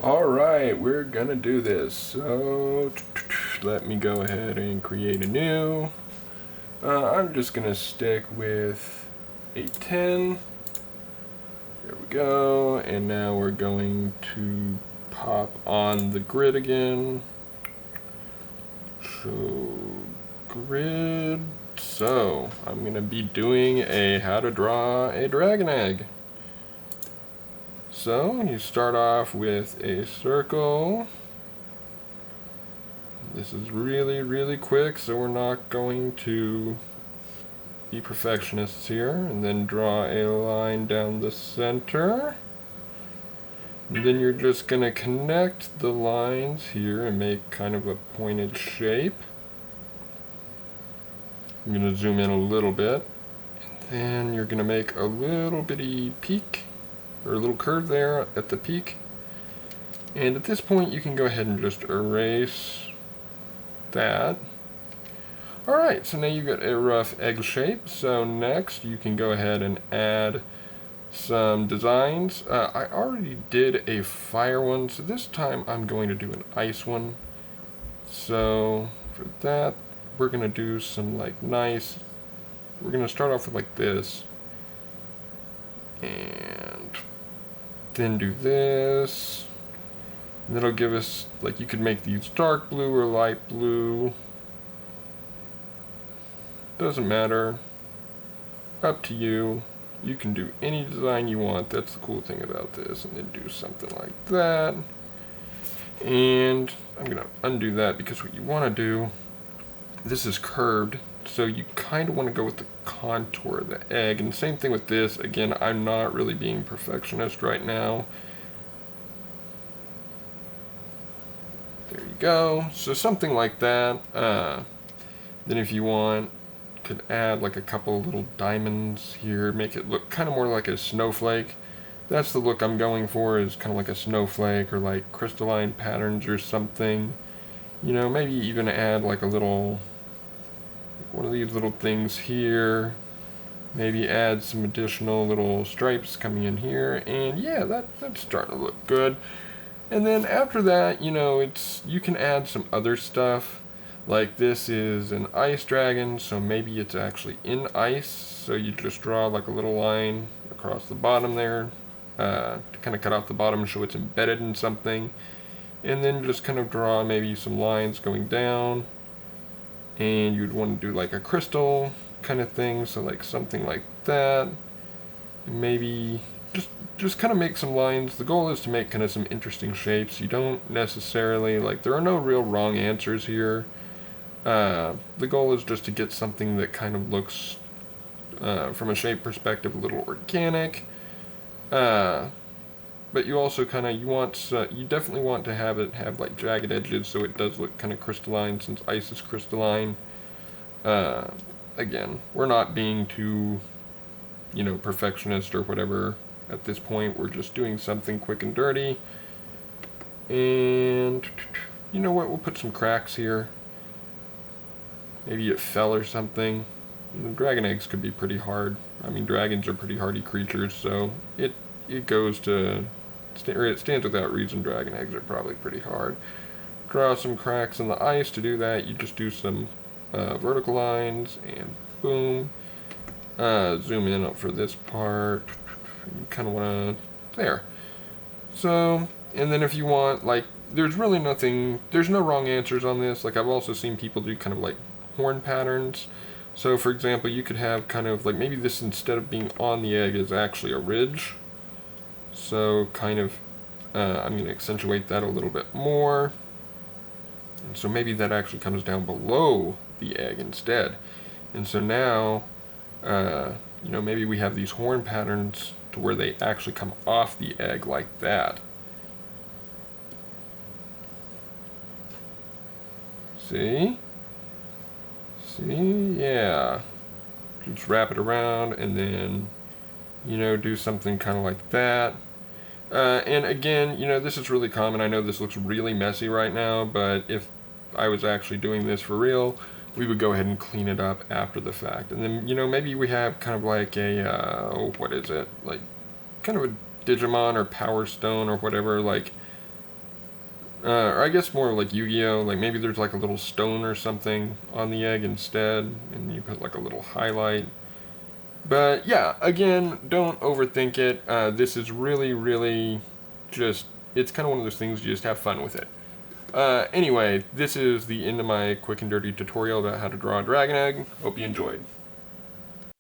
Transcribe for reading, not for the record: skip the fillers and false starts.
Alright, we're gonna do this. So, let me go ahead and create a new. I'm just gonna stick with 810. There we go. And now we're going to pop on the grid again. So, grid. So, I'm gonna be doing a how to draw a dragon egg. So, you start off with a circle. This is really quick, so we're not going to be perfectionists here. And then draw a line down the center. And then you're just going to connect the lines here and make kind of a pointed shape. I'm going to zoom in a little bit. And then you're going to make a little bitty peak, or a little curve there at the peak. And at this point you can go ahead and just erase that. Alright, so now you got a rough egg shape. So next you can go ahead and add some designs. I already did a fire one, so this time I'm going to do an ice one. So for that, we're going to do some we're going to start off with like this. And then do this. And that'll give us, like, you could make these dark blue or light blue. Doesn't matter. Up to you. You can do any design you want. That's the cool thing about this. And then do something like that. And I'm going to undo that because what you want to do, this is curved. So you kind of want to go with the contour of the egg. And same thing with this. Again, I'm not really being perfectionist right now. There you go. So something like that. Then if you want, could add like a couple little diamonds here, make it look kind of more like a snowflake. That's the look I'm going for, is kind of like a snowflake or like crystalline patterns or something. You know, maybe even add like a little, one of these little things here. Maybe add some additional little stripes coming in here, and yeah, that's starting to look good. And then after that, you know, you can add some other stuff. Like this is an ice dragon, so maybe it's actually in ice. So you just draw like a little line across the bottom there to kind of cut off the bottom so it's embedded in something. And then just kind of draw maybe some lines going down. And you'd want to do like a crystal kind of thing, so like something like that. Maybe just kind of make some lines. The goal is to make kind of some interesting shapes. You don't necessarily, like, there are no real wrong answers here. The goal is just to get something that kind of looks, from a shape perspective, a little organic. But you also kind of, you definitely want to have it have like jagged edges so it does look kind of crystalline, since ice is crystalline. Again, we're not being too, you know, perfectionist or whatever. At this point, we're just doing something quick and dirty. And you know what? We'll put some cracks here. Maybe it fell or something. Dragon eggs could be pretty hard. I mean, dragons are pretty hardy creatures, so it goes to, or it stands without reason. Dragon eggs are probably pretty hard. Draw some cracks in the ice. To do that, you just do some vertical lines, and boom. Zoom in up for this part. You kind of want to, there. So, and then if you want, like, there's really nothing, there's no wrong answers on this. Like, I've also seen people do kind of like horn patterns. So for example, you could have kind of like, maybe this, instead of being on the egg, is actually a ridge. So kind of, I'm going to accentuate that a little bit more. And so maybe that actually comes down below the egg instead. And so now, you know, maybe we have these horn patterns to where they actually come off the egg like that. See? See? Yeah. Just wrap it around and then, you know, do something kind of like that. And again, you know, this is really common. I know this looks really messy right now, but if I was actually doing this for real, we would go ahead and clean it up after the fact. And then, you know, maybe we have kind of like what is it? Like, kind of a Digimon or Power Stone or whatever, like, Or I guess more like Yu-Gi-Oh! Like maybe there's like a little stone or something on the egg instead, and you put like a little highlight. But yeah, again, don't overthink it. This is really, really just, it's kind of one of those things you just have fun with it. Anyway, this is the end of my quick and dirty tutorial about how to draw a dragon egg. Hope you enjoyed.